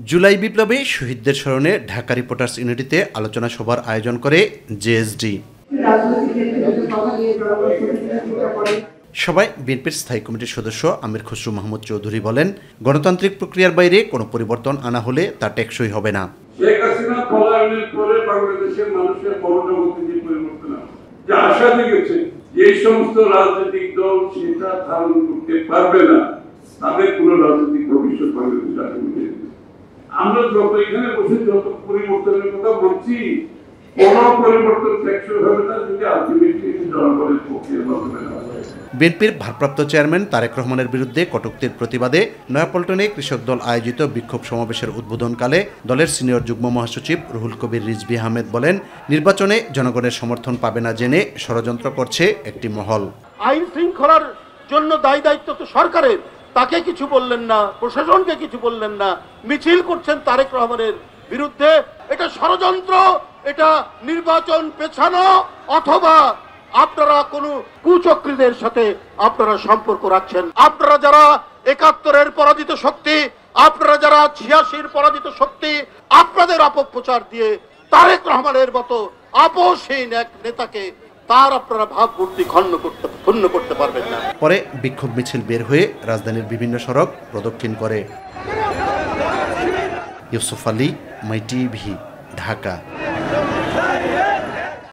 জুলাই বিপ্লবে শহীদদের স্মরণে ঢাকা রিপোর্টার্স ইউনিটিতে আলোচনা সভার আয়োজন করে জেএসডি। সভায় বিএনপির স্থায়ী কমিটির সদস্য আমির খসরু মাহমুদ চৌধুরী বলেন, গণতান্ত্রিক প্রক্রিয়ার বাইরে কোনো পরিবর্তন আনা হলে তা টেকসই হবে না। শেখ হাসিনা পলায়নের পরে বাংলাদেশের মানুষের পরবর্তী পরিবর্তন যা আশা দেখেছে এই সমস্ত রাজনৈতিক দল সেটা ধারণ করতে পারবে না, তাদের কোনো রাজনৈতিক ভবিষ্যৎ বাংলাদেশে আসবে। আমরা যত এখানে বসে যত পরিবর্তনের কথা বলছি, কোনো পরিবর্তন টেকসই হবে না যদি আলটিমেটলি জনগণের পক্ষে হবে না। বিএনপির ভারপ্রাপ্ত চেয়ারম্যান তারেক রহমানের বিরুদ্ধে কটূক্তির প্রতিবাদে নয়াপল্টনে কৃষক দল আয়োজিত বিক্ষোভ সমাবেশের উদ্বোধনকালে দলের সিনিয়র যুগ্ম মহাসচিব রুহুল কবির রিজভী আহমেদ বলেন, নির্বাচনে জনগণের সমর্থন পাবে না জেনে ষড়যন্ত্র করছে একটি মহল। আইন শৃঙ্খলার জন্য দায়িত্ব তো সরকারের, তাকে কিছু বললেন না, প্রশাসনকে কিছু বললেন না, মিছিল করছেন তারেক রহমানের বিরুদ্ধে। এটা ষড়যন্ত্র, এটা নির্বাচন পেছানো, অথবা আপনারা কোন কুচক্রীদের সাথে আপনারা সম্পর্ক রাখছেন। আপনারা যারা ৭১-এর পরাজিত শক্তি, আপনারা যারা ৮৬-র পরাজিত শক্তি, আপনাদের অপপ্রচার দিয়ে তারেক রহমানের মতো আপোষহীন এক নেতাকে তার আপনারা ভাবমূর্তি ক্ষুণ্ণ করতে পারবেন না। পরে বিক্ষোভ মিছিল বের হয়ে রাজধানীর বিভিন্ন সড়ক প্রদক্ষিণ করে। ইউসুফ আলী, মাই টিভি, ঢাকা।